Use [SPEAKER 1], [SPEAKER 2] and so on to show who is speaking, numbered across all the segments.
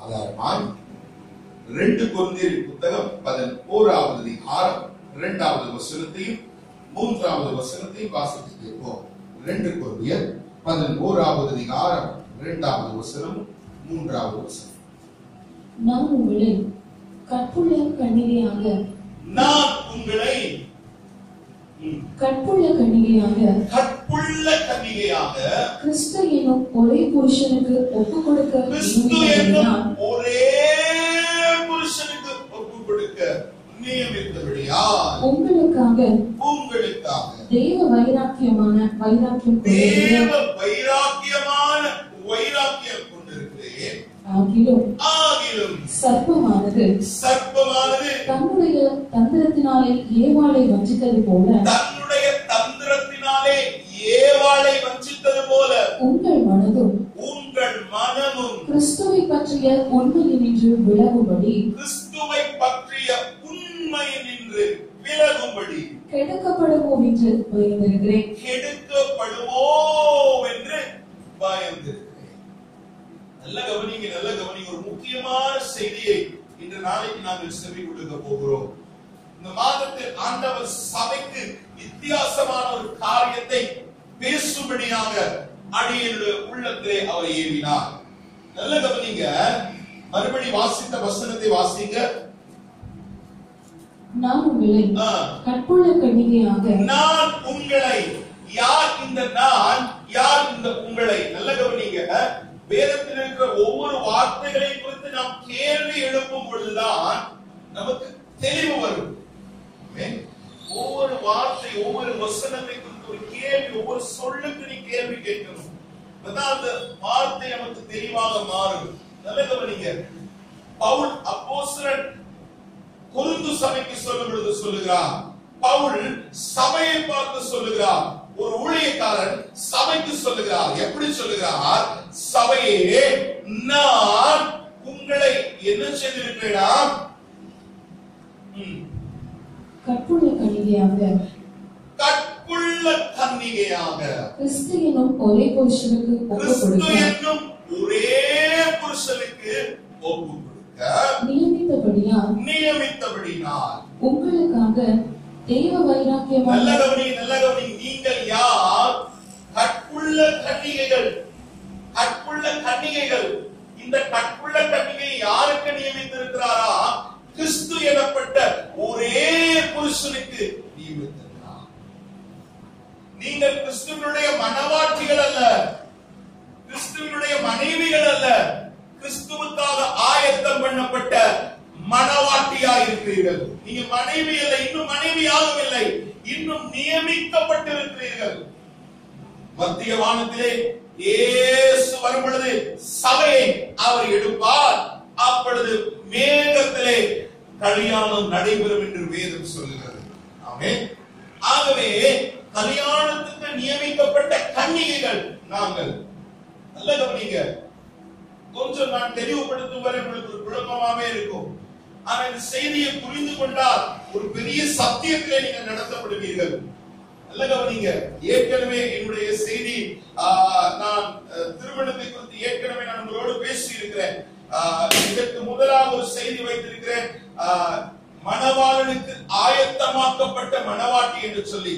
[SPEAKER 1] ஆதாரமாய் 2 கொரிந்தியர் புத்தகம் 11வது அதிகாரம் 2வது வசனத்தையும் 3வது வசனத்தையும் வாசித்து கேட்போம். 2 கொரிந்தியர் 11வது அதிகாரம் 2வது வசனம் 3வது வசனம்.
[SPEAKER 2] நான் உங்களை கற்புள்ள கன்னிகையாக கிறிஸ்து என்னும் ஒரே புருஷனுக்கு ஒப்புக் கொடுக்க நியமித்தபடியால் உங்களுக்காக தேவ வைராக்கியம் கொண்டிருக்கிறேன். ஆகிலும் சர்ப்பமானது தன்னுடைய தந்திரத்தினாலே ஏவாளை வஞ்சித்தது போல உங்கள் மனதும் கிறிஸ்துவை பற்றிய உண்மையினின்று விலகும்படி கெடுக்கப்படுமோ என்று பயந்திருக்கிறேன்.
[SPEAKER 1] நல்ல கவனிங்க. ஒரு முக்கியமான செய்தியை இன்று நாளைக்கு நாங்கள் செவி கொடுக்க போகிறோம். இந்த மாதத்தில் ஆண்டவர் சபைக்கு வித்தியாசமான ஒரு காரியத்தை பேசும்படியாக அடியனுடைய உள்ளத்திலே அவர் ஏவினார். நல்ல கவனிங்க. மறுபடி வாசித்த வசனத்தை வாசிங்க.
[SPEAKER 2] நான் உங்களை கற்புள்ள கன்னிகையாக
[SPEAKER 1] யார் இந்த நான், யார் இந்த உங்களை? நல்ல கவனிங்க. வேதத்தில் இருக்கிற ஒவ்வொரு வார்த்தைகளை குறித்து நாம் கேள்வி எழுப்பும் பொழுதுதான் நமக்கு தெளிவு வரும். ஒவ்வொரு வார்த்தை, ஒவ்வொரு வசனத்தை குறித்து ஒரு கேள்வி, ஒவ்வொரு சொல்லுக்கு நீ கேள்வி கேட்கணும். அதான் அந்த வார்த்தை நமக்கு தெளிவாக மாறும். நல்ல கவனிங்க. பவுல் அப்போஸ்தலன் கொரிந்து சபைக்கு சொல்லும் பொழுது சொல்லுகிறார். பவுல் சபையை பார்த்து சொல்லுகிறார். ஒரு ஊழியக்காரன் சபைக்கு சொல்லுகிறார். எப்படி சொல்லுகிறார்? சபையே, நான் உங்களை என்ன செய்திருக்கிறேன்?
[SPEAKER 2] கற்புள்ள
[SPEAKER 1] கன்னிகையாக
[SPEAKER 2] கிறிஸ்து என்னும் ஒரே புருஷனுக்கு
[SPEAKER 1] ஒப்புக் கொடுக்க நியமித்தபடியால்
[SPEAKER 2] உங்களுக்காக தேவ வைராக்கியம்.
[SPEAKER 1] நல்ல கவனி. நீங்கள் யார்? கற்புள்ள கன்னிகைகள். இந்த கற்புள்ள கன்னிகை யாருக்கு நியமித்திருக்கிறாரா? கிறிஸ்து எனப்பட்ட ஒரே புருஷனுக்கு நியமித்திருக்கிறார். நீங்கள் கிறிஸ்துவினுடைய மனவாட்டிகள் அல்ல, கிறிஸ்துவினுடைய மனைவிகள் அல்ல, கிறிஸ்துவுக்காக ஆயத்தம் பண்ணப்பட்ட மனவாட்டியாய் இருக்கிறீர்கள். நீங்க மனைவி அல்ல, இன்னும் மனைவி ஆகவில்லை, இன்னும் நியமிக்கப்பட்டிருக்கிறீர்கள். மத்திய வானத்திலே இயேசு வரும் பொழுது சபையை அவர் எடுப்பார். அப்பொழுது மேகத்திலே கல்யாணம் நடைபெறும் என்று வேதம் சொல்லுகிறது. ஆமென். ஆகவே கல்யாணத்துக்கு நியமிக்கப்பட்ட கன்னிகைகள் நாங்கள். நல்ல கவனிங்க. கொஞ்சம் நான் தெளிவுபடுத்தும் வரை உங்களுக்கு ஒரு குழப்பமாவே இருக்கும். ஆனா இந்த செய்தியை புரிந்து கொண்டால் ஒரு பெரிய சத்தியத்திலே நீங்கள் நடத்தப்படுவீர்கள். நல்ல கவனிங்க. ஏற்கனவே என்னுடைய செய்தி, நான் திருமணத்தை குறித்து ஏற்கனவே நான் உங்களோடு பேசி இருக்கிறேன். இதற்கு முதலாக ஒரு செய்தி வைத்திருக்கிறேன், மணவாளனுக்கு ஆயத்தமாக்கப்பட்ட மணவாட்டி என்று சொல்லி.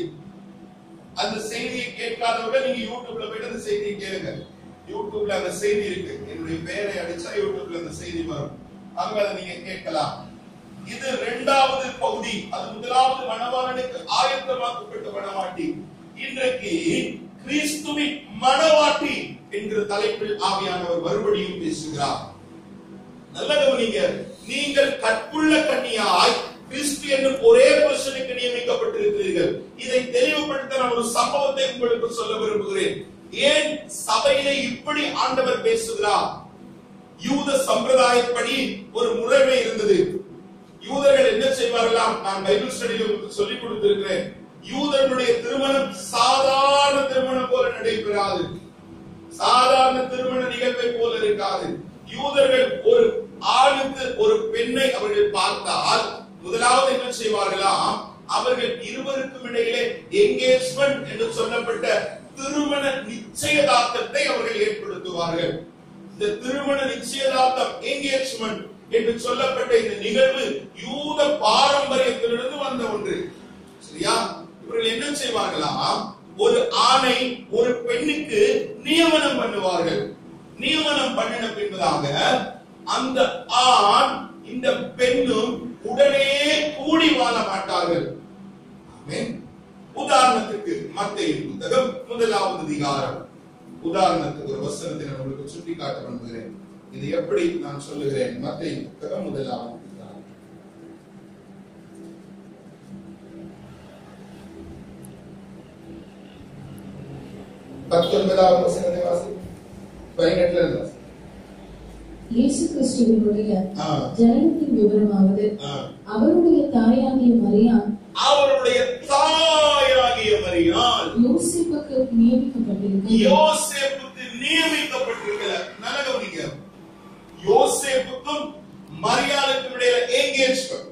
[SPEAKER 1] அந்த செய்தியை கேட்காதவர்கள் நீங்க யூடியூப்ல போயிட்டு அந்த செய்தியை கேளுங்க. யூடியூப்ல அந்த செய்தி இருக்கு. என்னுடைய பெயரை அடிச்சா யூடியூப்ல அந்த செய்தி வரும். அங்க அதை நீங்க கேட்கலாம். இது 2வது பகுதி. அது முதலாவது மணவாளனுக்கு ஆயத்தமாக்கப்பட்ட மணவாட்டி. இன்றைக்கு கிறிஸ்துவின் மணவாட்டி என்கிற தலைப்பில் ஆவியானவர் மறுபடியும் பேசுகிறார். நல்ல கவனிங்க. நீங்கள் கற்புள்ள கன்னியாய் கிறிஸ்து என்னும் ஒரே புருஷனுக்கு நியமிக்கப்பட்டிருக்கிறீர்கள். இதை தெளிவுபடுத்த நான் ஒரு சம்பவத்தை உங்களுக்கு சொல்ல விரும்புகிறேன். ஏன் சபையிலே இப்படி ஆண்டவர் பேசுகிறார்? யூத சம்பிரதாயப்படி ஒரு முறைமை இருந்தது. யூதர்கள் என்ன செய்வார்களாம்? நான் பைபிள் ஸ்டடியில் சொல்லிக் கொடுத்திருக்கிறேன். யூதர்களுடைய திருமணம் சாதாரண திருமணம் போல நடைபெறாது. சாதாரண திருமண நிகழ்வை போல இருக்காது. யூதர்கள் ஒரு ஆணுக்கு ஒரு பெண்ணை அவர்கள் பார்த்தால் முதலாவது என்ன செய்வார்களாம்? அவர்கள் இருவருக்கும் இடையிலே என்கேஜ்மெண்ட் என்று சொல்லப்பட்ட திருமண நிச்சயதார்த்தத்தை அவர்கள் ஏற்படுத்துவார்கள். இந்த திருமண நிச்சயதார்த்தம் என்கேஜ்மெண்ட் என்று சொல்லப்பட்ட இந்த நிகழ்வு யூத பாரம்பரியத்திலிருந்து வந்த ஒன்று. சரியா? இவர்கள் என்ன செய்வார்களாம், ஒரு ஆணை ஒரு பெண்ணுக்கு நியமனம் பண்ணுவார்கள். நியமனம் பண்ணின பின்பதாக அந்த ஆண் இந்த பெண்ணும் உடனே கூடி வாழ மாட்டார்கள். உதாரணத்துக்கு மத்தேயு புத்தகம் 1வது அதிகாரம், உதாரணத்துக்கு ஒரு வசனத்தை நான் உங்களுக்கு சுட்டி காட்ட விரும்புகிறேன். இது எப்படி நான் சொல்லுகிறேன். மத்தேயு புத்தகம் 1வது அதிகாரம் 19வது வசனத்தை வாசி. 18ல இருந்து.
[SPEAKER 2] இயேசு கிறிஸ்துவினுடைய ஜனனத்தின் விவரமாவது, அவருடைய தாயாகிய மரியாள் யோசேப்புக்கு நியமிக்கப்பட்டிருக்கிறார்.
[SPEAKER 1] நல்ல கவனிங்க. யோசேப்புக்கும் மரியாளுக்கும் இடையில என்கேஜ்மென்ட்,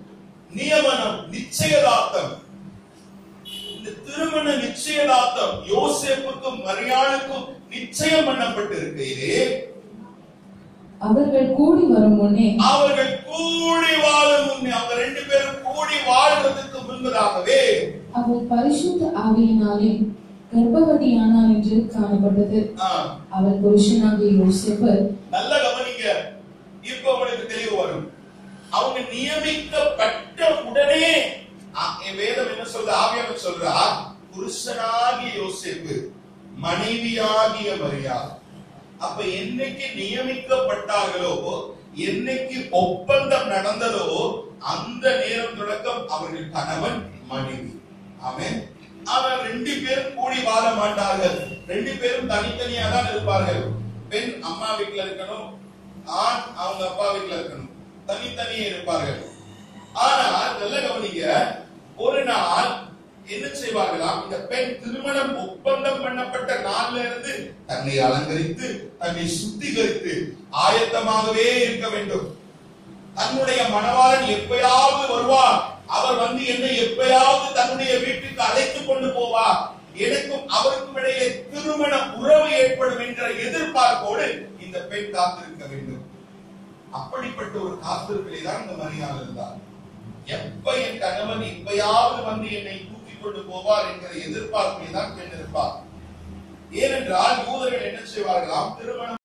[SPEAKER 1] நியமனம், நிச்சயதார்த்தம். இந்த திருமண நிச்சயதார்த்தம் யோசேப்புக்கும் மரியாளுக்கும் நிச்சயம் பண்ணப்பட்டிருக்கையிலே
[SPEAKER 2] அவர்கள் கூடி வரும் முன்னே,
[SPEAKER 1] அவர்கள் கூடி வாழும் முன்னே, அவங்க ரெண்டு பேரும் கூடி வாழ்வதற்கு முன்பதாகவே
[SPEAKER 2] அவள் பரிசுத்த ஆவியினாலே கர்ப்பவதியானாள் என்று காணப்பட்டது. அவள் புருஷனாகிய யோசேப்பு. நல்ல கவனிங்க. இப்ப உங்களுக்கு தெளிவு வரும். அவங்க நியமிக்கப்பட்ட உடனே வேதம் என்ன சொல்ற, ஆவியானவர் சொல்றார், புருஷனாகிய யோசேப்பு மனைவியாகிய மரியாள். அப்ப என்னைக்கு நியமிக்கப்பட்டார்களோ, என்னைக்கு ஒப்பந்தம் நடந்ததோ, அந்த நேரம் தொடக்கம் அவர்கள் கணவன் மனைவி. ஆமென். அவர் ரெண்டு பேரும் கூடி வாழ மாட்டார்கள். ரெண்டு பேரும் தனித்தனியா தான் இருப்பார்கள். பெண் அம்மா வீட்டுல இருக்கணும், ஆண் அவங்க அப்பா வீட்டுல இருக்கணும், தனித்தனியே இருப்பார்கள். ஆனால் நல்ல கவனிங்க, ஒரு நாள் என்ன செய்வார்களாம், இந்த பெண் திருமணம் ஒப்பந்தம் பண்ணப்பட்ட நாள்ல இருந்து தன்னை அலங்கரித்து, தன்னை சுத்திகரித்து ஆயத்தமாகவே இருக்க வேண்டும். தன்னுடைய மணவாளன் எப்பயாவது வருவார், அவர் வந்து என்னை எப்பயாவது தன்னுடைய வீட்டுக்கு அழைத்துக் கொண்டு போவார், எனக்கும் அவருக்கும் இடையே திருமண உறவு ஏற்படும் என்ற எதிர்பார்ப்போடு இந்த பெண் காத்திருக்க வேண்டும். அப்படிப்பட்ட ஒரு காத்திருப்பிலே தான் இந்த மரியாள் இருந்தார். எப்ப என் கணவன் எப்பயாவது வந்து என்னை தூக்கிக் கொண்டு போவார் என்கிற எதிர்பார்ப்பிலே தான் பெண் இருப்பார். ஏனென்றால் யூதர்கள் என்ன செய்வார்களாம், திருமணம்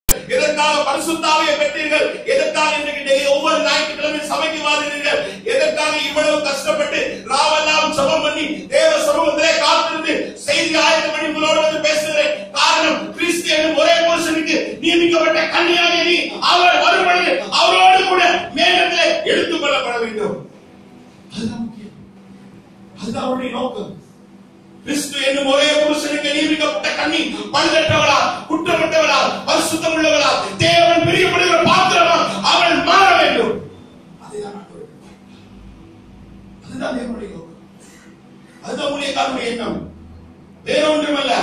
[SPEAKER 1] எதற்காக பரிசுத்த ஆவியை பெற்றீர்கள்? எதற்காக இன்றைக்கு ஒவ்வொரு ஞாயிற்றுக்கிழமை சபைக்கு வாருகிறீர்கள்? எதற்காக இவ்வளவு கஷ்டப்பட்டு ராவெல்லாம் ஜெபம் பண்ணி தேவ சமூகத்திலே காத்திருந்து செய்தி ஆயத்தம் பண்ணி உங்களோடு வந்து பேசுகிறேன்? காரணம், கிறிஸ்து என்னும் ஒரே புருஷனுக்கு நியமிக்கப்பட்ட கன்னியாகிய நீ அவர் வரும்பொழுது அவரோடு கூட மேகத்திலே எடுத்துக் கொள்ளப்பட வேண்டும். அதுதான் முக்கியம். அதுதான் அவருடைய நோக்கம். கிறிஸ்து என்னும் ஒரே புருஷனுக்கு நியமிக்கப்பட்ட கன்னி பழுதற்றவளா, குற்றமற்றவளா, பரிசுத்தம் உள்ளவளா, தேவன் பிரியப்படுகிற பாத்திரமா அவள் மாற வேண்டும். அதுதான் தேவனுடைய நோக்கம். அதுதான் ஊழியக்காரனுடைய எண்ணம். வேற ஒன்றுமல்ல.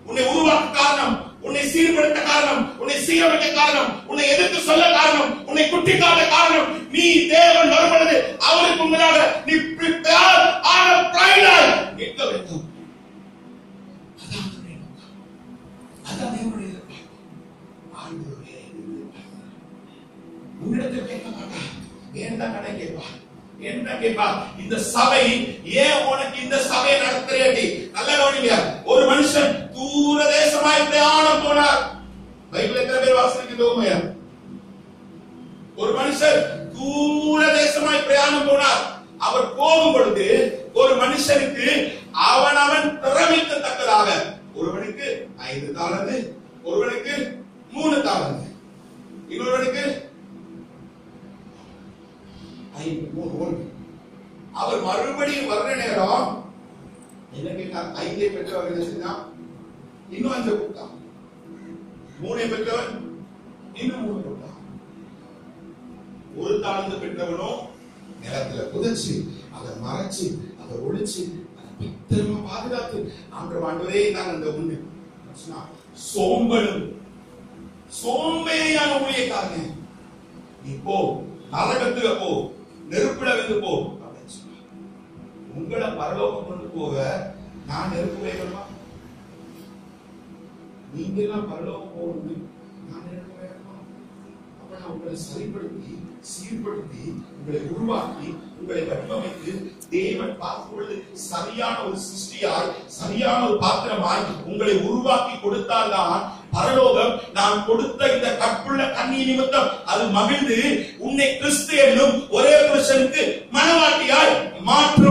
[SPEAKER 1] உன்னை உருவாக்க காரணம், உன்னை சீர்படுத்த காரணம், உன்னை சீரமைக்க காரணம், உன்னை எதிர்த்து சொல்ல காரணம், உன்னை குட்டி காட்ட காரணம், நீ தேவன் வரும்பொழுது அவருக்கு முன்னாக நீ prepare ஆன பிரைடாய் நிற்க வேண்டும். அதான் தேவனுடைய ஆண்டவரே. உன்னிடத்தில் கேட்க மாட்டார், ஏன் தான் கடை கேட்பார், என்ன கேட்பா? இந்த சபை ஏன் உனக்கு இந்த சபையை நடத்துறேடி? நல்ல கவனிங்க. ஒரு மனுஷன் தூர தேசமாய் பிரயாணம் போனார். பைபிள் எத்தனை பேர் வாசிக்கிறீங்க? ஒரு மனுஷன் தூர தேசமாய் பிரயாணம் போனார். அவர் போகும் பொழுது ஒரு மனுஷனுக்கு அவனவன் திறமைக்கு தக்கதாக, ஒருவனுக்கு 5 தாலந்து, ஒருவனுக்கு 3 தாலந்து, இன்னொருவனுக்கு 5. அவர் மறுபடியும் வர்ற நேரம் என்ன கேட்டார்? 5 பெற்றவர் என்ன செஞ்சான்? இன்னும் 5 கொடுத்தான். 3 பெற்றவன் இன்னும் 3 கொடுத்தான். 1 தாளந்து பெற்றவனும் நிலத்துல புதைச்சு அதை மறைச்சு அதை ஒழிச்சு அதை பத்திரமா பாதுகாத்து ஆண்டவரே நான் அந்த ஒண்ணு சோம்பேறியான ஊழியக்காரனே, நீ போ, நரகத்துல போ, நெருப்புல வந்து போ அப்படின்னு சொன்னார். உங்களை பரலோகம் கொண்டு போக நான் நெருப்பு வேணுமா? நீங்க எல்லாம் பரலோகம் போகணும், நான் நெருப்பு வேணுமா? அப்ப நான் உங்களை சரிப்படுத்தி சீர்படுத்தி உங்களை உருவாக்கி உங்களை வடிவமைத்து தேவன் பார்க்கும்பொழுது சரியான ஒரு சிருஷ்டியாய் சரியான ஒரு பாத்திரமாய் உங்களை உருவாக்கி கொடுத்தால்தான் பரலோகம் நான் கொடுத்த இந்த கற்புள்ள கன்னி நிமித்தம் அது மகிழ்ந்து உன்னை கிறிஸ்து என்னும் ஒரே புருஷனுக்கு மணவாட்டியாய் மாற்ற